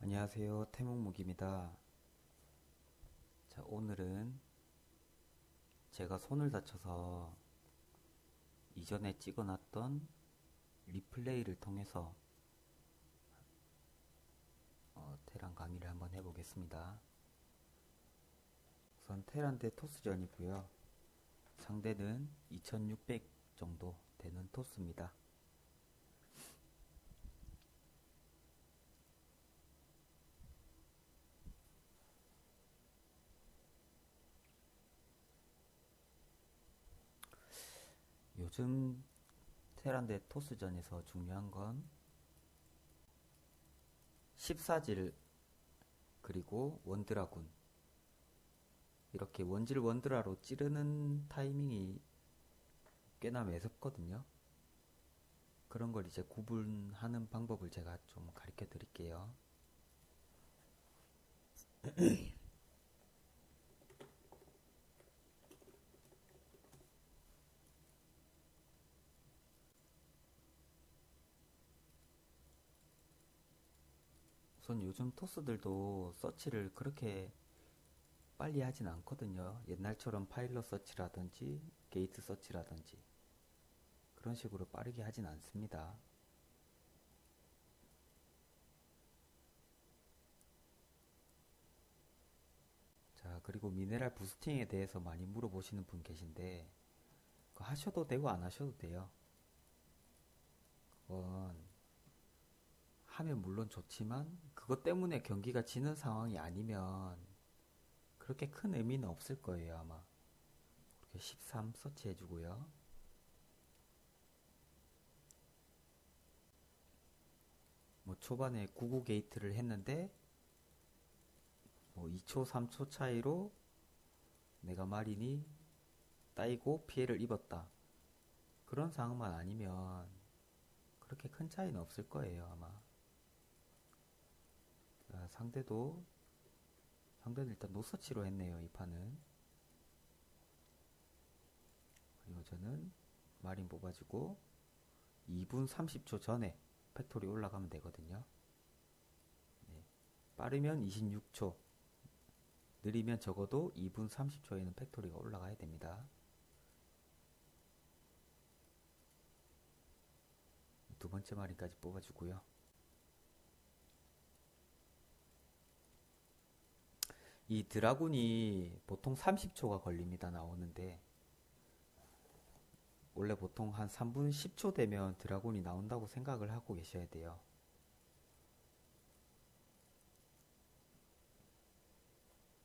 안녕하세요. 태몽무기입니다. 자, 오늘은 제가 손을 다쳐서 이전에 찍어놨던 리플레이를 통해서 테란 강의를 한번 해보겠습니다. 우선 테란 대 토스전이고요. 상대는 2600 정도 되는 토스입니다. 요즘 테란 대 토스전에서 중요한 건 14질 그리고 원드라군 이렇게 원질 원드라로 찌르는 타이밍이 꽤나 매섭거든요. 그런 걸 이제 구분하는 방법을 제가 좀 가르쳐 드릴게요. 우선 요즘 토스들도 서치를 그렇게 빨리 하진 않거든요. 옛날처럼 파일럿 서치라든지 게이트 서치라든지 그런 식으로 빠르게 하진 않습니다. 자, 그리고 미네랄 부스팅에 대해서 많이 물어보시는 분 계신데 그거 하셔도 되고 안 하셔도 돼요. 그건 하면 물론 좋지만 그것 때문에 경기가 지는 상황이 아니면 그렇게 큰 의미는 없을 거예요, 아마. 이렇게 13 서치 해주고요. 뭐 초반에 99 게이트를 했는데 뭐 2초, 3초 차이로 내가 마린이 따이고 피해를 입었다. 그런 상황만 아니면 그렇게 큰 차이는 없을 거예요, 아마. 자, 상대는 일단 노서치로 했네요, 이 판은. 그리고 저는 마린 뽑아주고 2분 30초 전에 팩토리 올라가면 되거든요. 네. 빠르면 26초, 느리면 적어도 2분 30초에는 팩토리가 올라가야 됩니다. 두 번째 마린까지 뽑아주고요. 이 드라군이 보통 30초가 걸립니다, 나오는데. 원래 보통 한 3분 10초 되면 드라군이 나온다고 생각을 하고 계셔야 돼요.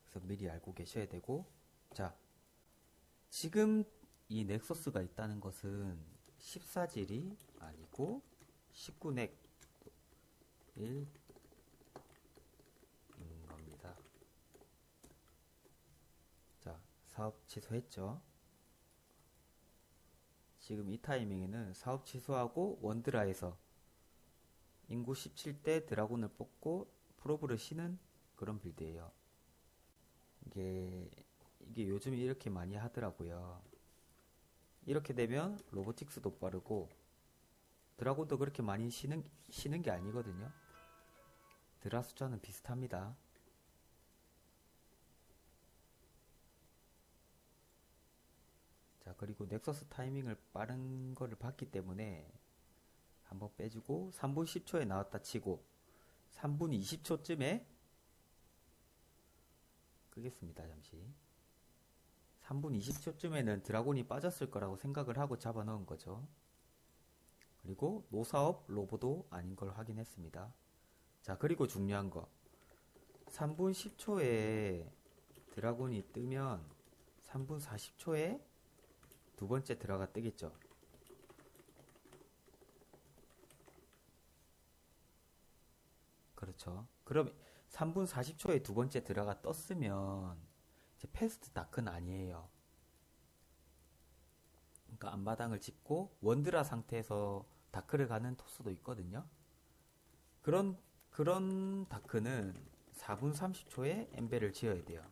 그래서 미리 알고 계셔야 되고, 자, 지금 이 넥서스가 있다는 것은 14질이 아니고 19넥 1인 겁니다. 자, 사업 취소했죠. 지금 이 타이밍에는 사업 취소하고 원드라에서 인구 17대 드라군을 뽑고 프로브를 쉬는 그런 빌드예요. 이게 요즘 이렇게 많이 하더라고요. 이렇게 되면 로보틱스도 빠르고 드라곤도 그렇게 많이 쉬는 게 아니거든요. 드라 숫자는 비슷합니다. 자, 그리고 넥서스 타이밍을 빠른 거를 봤기 때문에 한번 빼주고 3분 10초에 나왔다 치고 3분 20초쯤에 끄겠습니다. 잠시. 3분 20초쯤에는 드라곤이 빠졌을 거라고 생각을 하고 잡아 넣은 거죠. 그리고 노사업 로보도 아닌 걸 확인했습니다. 자, 그리고 중요한 거. 3분 10초에 드라곤이 뜨면 3분 40초에 두 번째 드라가 뜨겠죠. 그렇죠. 그럼 3분 40초에 두 번째 드라가 떴으면 이제 패스트 다크는 아니에요. 그러니까 앞마당을 짓고 원드라 상태에서 다크를 가는 토스도 있거든요. 그런 다크는 4분 30초에 엠벨을 지어야 돼요.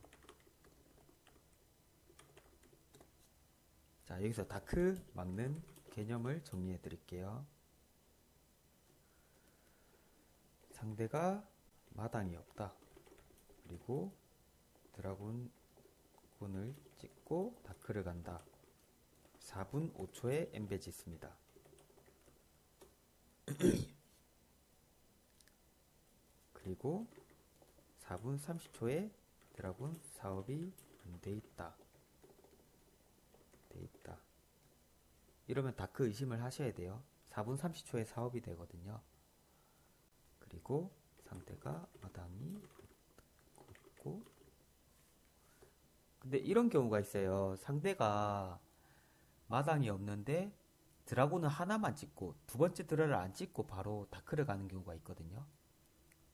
자, 여기서 다크 막는 개념을 정리해 드릴게요. 상대가 마당이 없다. 그리고 드라군을 찍고 다크를 간다. 4분 5초에 엠베 짓습니다. 그리고 4분 30초에 드라군 사업이 안 돼 있다. 이러면 다크 의심을 하셔야 돼요. 4분 30초에 사업이 되거든요. 그리고 상대가 마당이 없고, 근데 이런 경우가 있어요. 상대가 마당이 없는데 드라군은 하나만 찍고 두 번째 드라를 안 찍고 바로 다크를 가는 경우가 있거든요.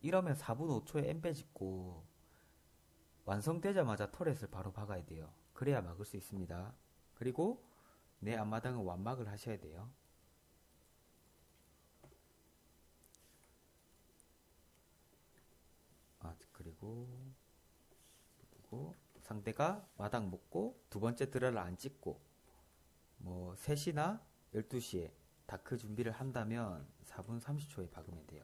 이러면 4분 5초에 엠베 짓고 완성되자마자 터렛을 바로 박아야 돼요. 그래야 막을 수 있습니다. 그리고 내 앞마당은 완막을 하셔야 돼요. 그리고 상대가 마당 먹고 두 번째 드라를 안 찍고 뭐 3시나 12시에 다크 준비를 한다면 4분 30초에 박으면 돼요.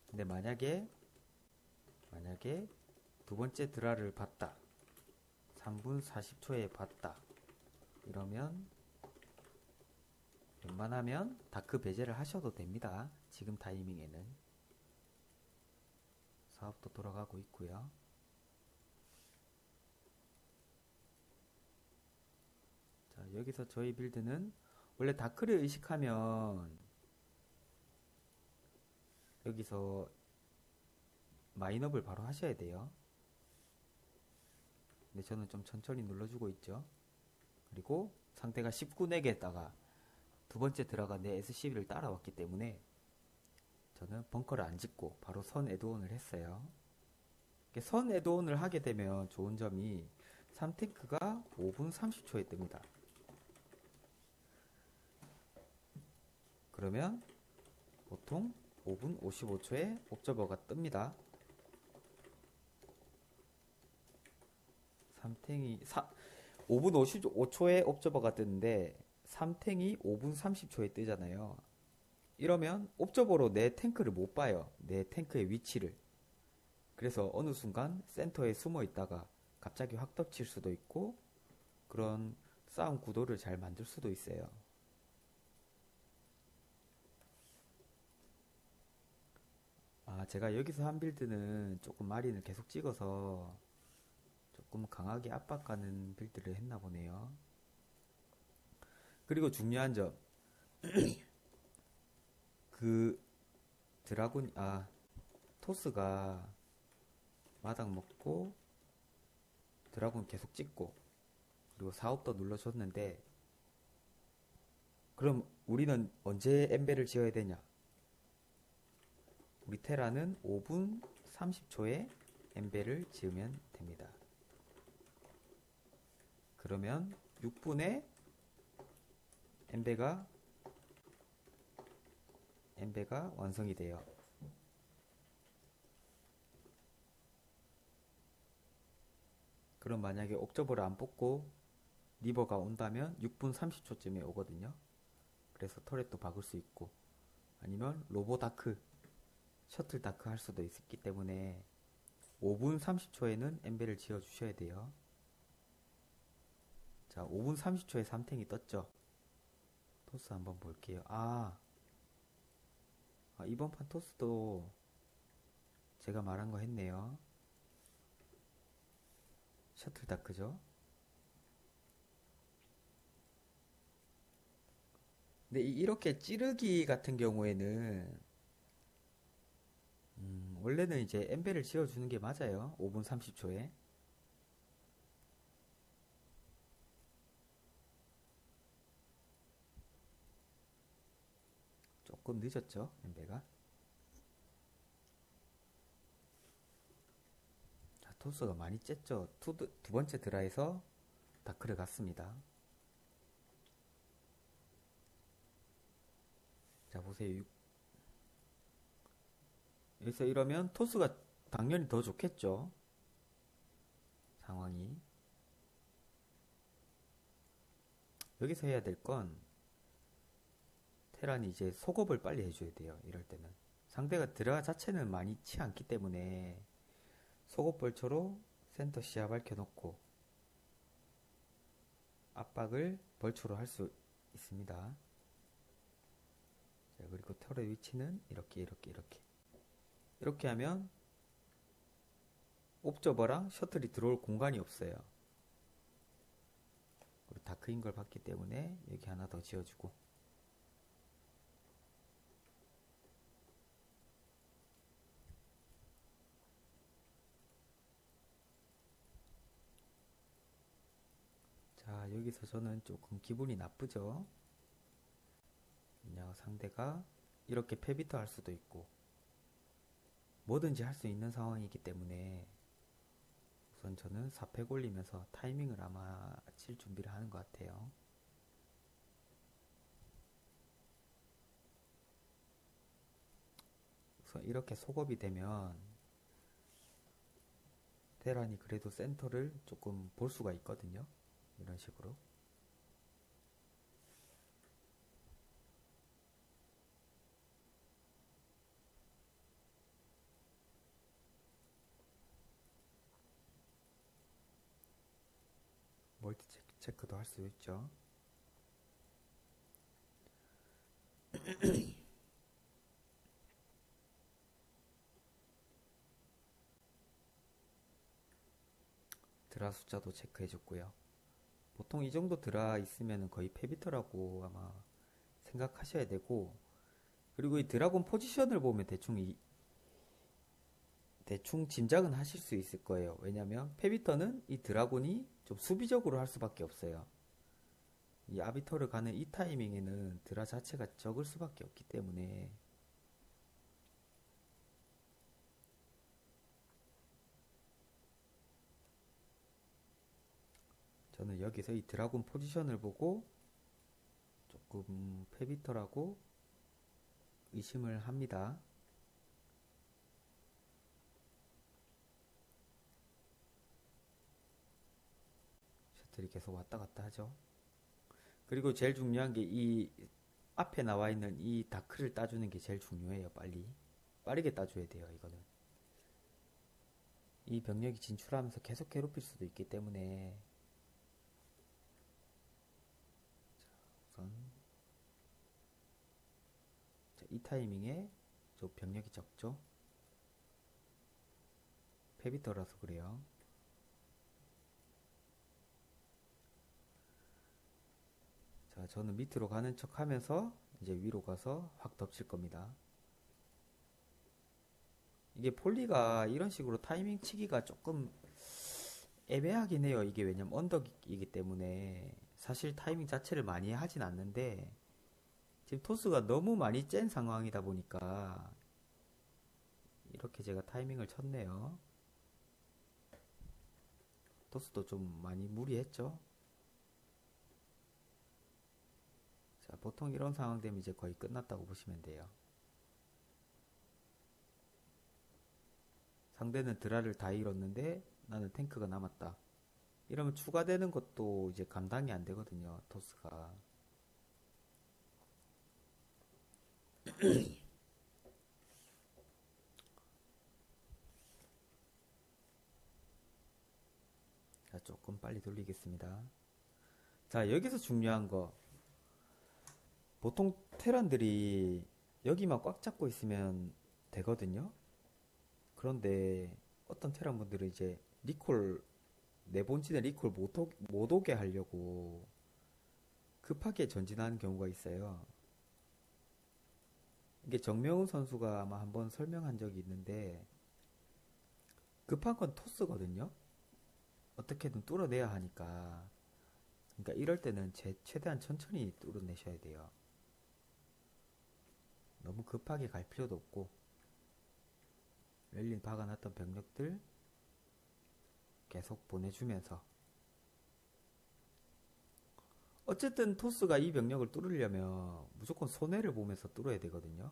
근데 만약에 두 번째 드라를 봤다. 3분 40초에 봤다. 이러면 웬만하면 다크 배제를 하셔도 됩니다. 지금 타이밍에는. 사업도 돌아가고 있고요. 자, 여기서 저희 빌드는 원래 다크를 의식하면 여기서 마인업을 바로 하셔야 돼요. 근데 저는 좀 천천히 눌러주고 있죠. 그리고 상대가 19넥에다가 두 번째 드라가 내 SCB를 따라왔기 때문에 저는 벙커를 안 짓고 바로 선 애드온을 했어요. 선 애드온을 하게 되면 좋은 점이 3탱크가 5분 30초에 뜹니다. 그러면 보통 5분 55초에 옵저버가 뜹니다. 5분 55초에 옵저버가 뜨는데 3탱이 5분 30초에 뜨잖아요. 이러면 옵저버로 내 탱크를 못 봐요. 내 탱크의 위치를. 그래서 어느 순간 센터에 숨어 있다가 갑자기 확 덮칠 수도 있고 그런 싸움 구도를 잘 만들 수도 있어요. 제가 여기서 한 빌드는 조금 마린을 계속 찍어서 조금 강하게 압박하는 빌드를 했나 보네요. 그리고 중요한 점, 토스가 마당 먹고 드라군 계속 찍고 그리고 사업도 눌러줬는데 그럼 우리는 언제 엠베를 지어야 되냐? 우리 테라는 5분 30초에 엠베를 지으면 됩니다. 그러면 6분에 엠베가 완성이 돼요. 그럼 만약에 옵저버를 안 뽑고 리버가 온다면 6분 30초쯤에 오거든요. 그래서 터렛도 박을 수 있고 아니면 로보다크, 셔틀다크 할 수도 있기 때문에 5분 30초에는 엠베를 지어 주셔야 돼요. 자, 5분 30초에 3탱이 떴죠. 토스 한번 볼게요. 이번 판 토스도 제가 말한 거 했네요. 셔틀다크죠. 근데 이렇게 찌르기 같은 경우에는 원래는 이제 엠베를 지어주는 게 맞아요. 5분 30초에. 조금 늦었죠, 엠베가. 자, 토스가 많이 쬐죠. 두 번째 드라에서 다크를 갔습니다. 자, 보세요. 여기서 이러면 토스가 당연히 더 좋겠죠. 상황이. 여기서 해야 될 건 테란이 이제 속업을 빨리 해줘야 돼요. 이럴 때는. 상대가 드라 자체는 많지 않기 때문에 속업 벌초로 센터 시야 밝혀놓고 압박을 벌초로 할 수 있습니다. 자, 그리고 털의 위치는 이렇게 하면 옵저버랑 셔틀이 들어올 공간이 없어요. 그리고 다크인 걸 봤기 때문에 여기 하나 더 지어주고, 자, 여기서 저는 조금 기분이 나쁘죠. 그냥 상대가 이렇게 패비터 할 수도 있고 뭐든지 할 수 있는 상황이기 때문에 우선 저는 4팩 올리면서 타이밍을 아마 칠 준비를 하는 것 같아요. 우선 이렇게 속업이 되면 테란이 그래도 센터를 조금 볼 수가 있거든요. 이런 식으로. 멀티 체크도 할 수 있죠. 드라 숫자도 체크해줬고요. 보통 이 정도 드라 있으면 거의 패비터라고 아마 생각하셔야 되고, 그리고 이 드라곤 포지션을 보면 대충 짐작은 하실 수 있을 거예요. 왜냐면 페비터는 이 드라곤이 좀 수비적으로 할 수밖에 없어요. 이 아비터를 가는 이 타이밍에는 드라 자체가 적을 수밖에 없기 때문에 저는 여기서 이 드라곤 포지션을 보고 조금 페비터라고 의심을 합니다. 셔틀이 계속 왔다 갔다 하죠. 그리고 제일 중요한 게 이 앞에 나와 있는 이 다크를 따주는 게 제일 중요해요. 빠르게 따줘야 돼요. 이거는 이 병력이 진출하면서 계속 괴롭힐 수도 있기 때문에 우선 이 타이밍에 저 병력이 적죠. 페비터라서 그래요. 자, 저는 밑으로 가는 척 하면서 이제 위로 가서 확 덮칠 겁니다. 이게 폴리가 이런 식으로 타이밍 치기가 조금 애매하긴 해요. 이게 왜냐면 언덕이기 때문에 사실 타이밍 자체를 많이 하진 않는데 지금 토스가 너무 많이 짠 상황이다 보니까 이렇게 제가 타이밍을 쳤네요. 토스도 좀 많이 무리했죠. 자, 보통 이런 상황 되면 이제 거의 끝났다고 보시면 돼요. 상대는 드라를 다 잃었는데 나는 탱크가 남았다. 이러면 추가되는 것도 이제 감당이 안 되거든요. 토스가. 자, 조금 빨리 돌리겠습니다. 자, 여기서 중요한 거. 보통 테란들이 여기만 꽉 잡고 있으면 되거든요. 그런데 어떤 테란분들은 이제 내본진에 리콜 못 오게 하려고 급하게 전진하는 경우가 있어요. 이게 정명훈 선수가 아마 한번 설명한 적이 있는데 급한 건 토스거든요. 어떻게든 뚫어내야 하니까. 그러니까 이럴 때는 최대한 천천히 뚫어내셔야 돼요. 너무 급하게 갈 필요도 없고 랠린 박아놨던 병력들 계속 보내주면서 어쨌든 토스가 이 병력을 뚫으려면 무조건 손해를 보면서 뚫어야 되거든요.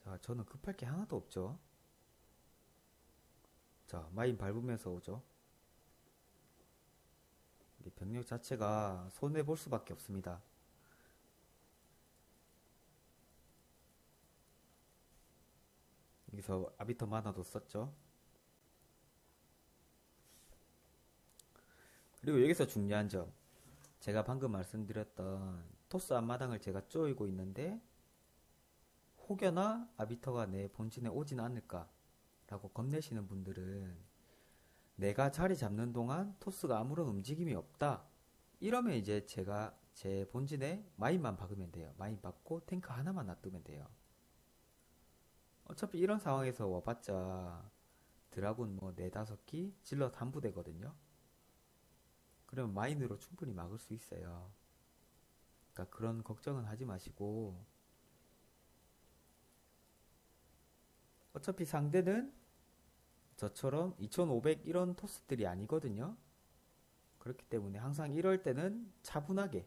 자, 저는 급할 게 하나도 없죠. 자, 마인 밟으면서 오죠. 이 병력 자체가 손해볼 수밖에 없습니다. 여기서 아비터 마나도 썼죠. 그리고 여기서 중요한 점, 제가 방금 말씀드렸던 토스 앞마당을 제가 쪼이고 있는데 혹여나 아비터가 내 본진에 오진 않을까 라고 겁내시는 분들은 내가 자리 잡는 동안 토스가 아무런 움직임이 없다, 이러면 이제 제가 제 본진에 마인만 박으면 돼요. 마인 박고 탱크 하나만 놔두면 돼요. 어차피 이런 상황에서 와봤자 드라군 뭐 4~5기 질럿 한 부대거든요. 그러면 마인으로 충분히 막을 수 있어요. 그러니까 그런 걱정은 하지 마시고, 어차피 상대는 저처럼 2500 이런 토스들이 아니거든요. 그렇기 때문에 항상 이럴 때는 차분하게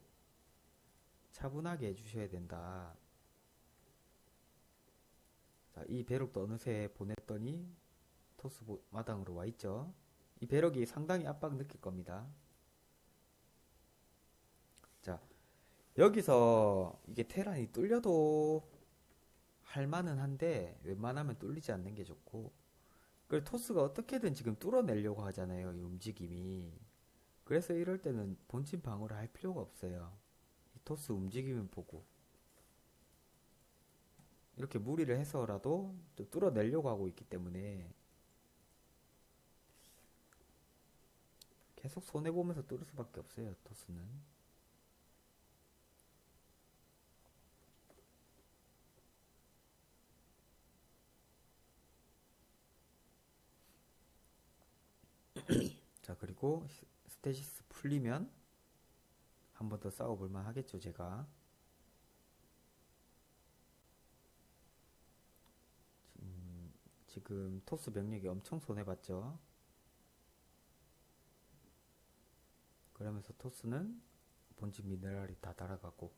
해주셔야 된다. 자, 이 배럭도 어느새 보냈더니 토스 마당으로 와 있죠. 이 배럭이 상당히 압박 느낄 겁니다. 자, 여기서 이게 테란이 뚫려도 할만은 한데 웬만하면 뚫리지 않는 게 좋고, 그리고 토스가 어떻게든 지금 뚫어내려고 하잖아요, 이 움직임이. 그래서 이럴 때는 본진 방어를 할 필요가 없어요. 이 토스 움직임을 보고 이렇게 무리를 해서라도 또 뚫어내려고 하고 있기 때문에 계속 손해보면서 뚫을 수밖에 없어요, 토스는. 자, 그리고 스테시스 풀리면 한 번 더 싸워볼만 하겠죠, 제가. 지금 토스 병력이 엄청 손해봤죠. 그러면서 토스는 본진 미네랄이 다 날아가고,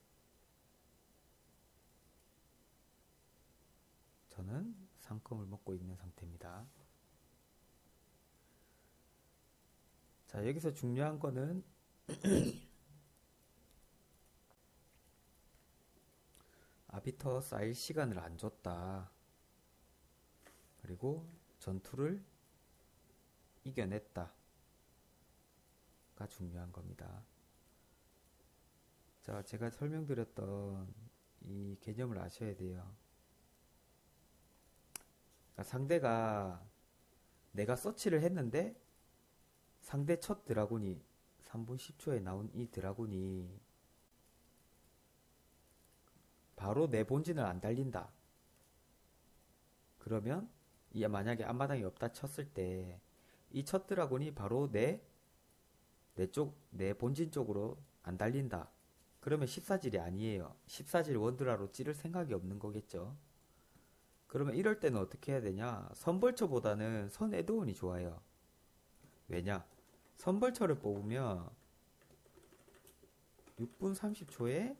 저는 상금을 먹고 있는 상태입니다. 자, 여기서 중요한 거는 아비터 쌓일 시간을 안 줬다. 그리고 전투를 이겨냈다 가 중요한 겁니다. 자, 제가 설명드렸던 이 개념을 아셔야 돼요. 그러니까 상대가, 내가 서치를 했는데 상대 첫 드라군이 3분 10초에 나온 이 드라군이 바로 내 본진을 안 달린다. 그러면 만약에 앞마당이 없다 쳤을 때 이 첫 드라군이 바로 내 본진 쪽으로 안 달린다. 그러면 14질이 아니에요. 14질 원드라로 찌를 생각이 없는 거겠죠. 그러면 이럴 때는 어떻게 해야 되냐? 선벌처보다는 선에드온이 좋아요. 왜냐? 선벌처를 뽑으면 6분 30초에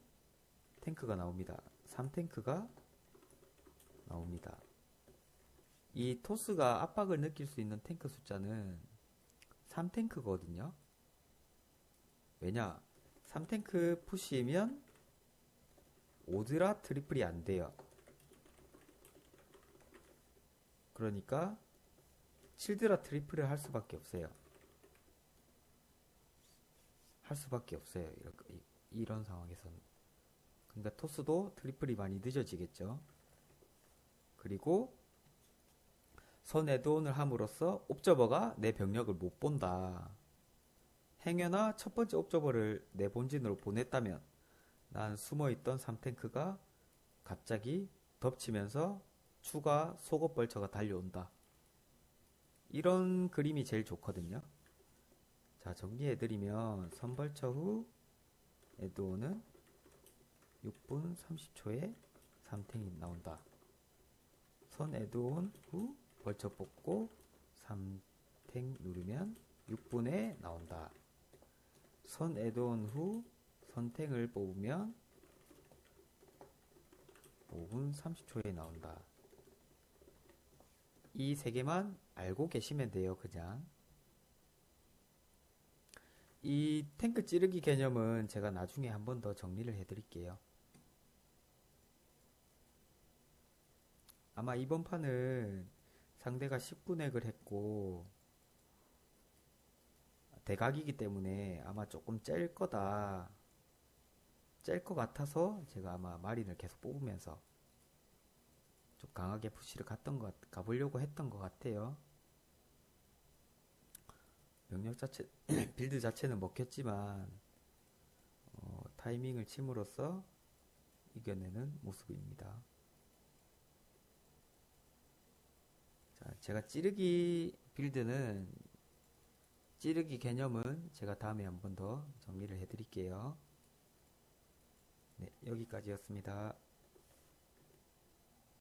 탱크가 나옵니다. 3탱크가 나옵니다. 이 토스가 압박을 느낄 수 있는 탱크 숫자는 3탱크거든요. 왜냐? 3탱크 푸시면 오드라 트리플이 안 돼요. 그러니까 7드라 트리플을 할 수밖에 없어요. 이런 상황에서는. 그러니까 토스도 트리플이 많이 늦어지겠죠. 그리고 선에드온을 함으로써 옵저버가 내 병력을 못 본다. 행여나 첫 번째 옵저버를 내 본진으로 보냈다면 난 숨어있던 3탱크가 갑자기 덮치면서 추가 속옷 벌처가 달려온다. 이런 그림이 제일 좋거든요. 자, 정리해드리면 선벌처 후 에드온은 6분 30초에 3탱이 나온다. 선 에드온 후 벌처 뽑고 3탱 누르면 6분에 나온다. 선 에드온 후 선탱을 뽑으면 5분 30초에 나온다. 이 세 개만 알고 계시면 돼요, 그냥. 이 탱크 찌르기 개념은 제가 나중에 한 번 더 정리를 해드릴게요. 아마 이번 판은 상대가 10군액을 했고 대각이기 때문에 아마 조금 짤 거다. 짤 것 같아서 제가 아마 마린을 계속 뽑으면서 좀 강하게 푸시를 가보려고 했던 것 같아요. 명령 자체, 빌드 자체는 먹혔지만, 타이밍을 침으로써 이겨내는 모습입니다. 자, 제가 찌르기 개념은 제가 다음에 한 번 더 정리를 해드릴게요. 네, 여기까지였습니다.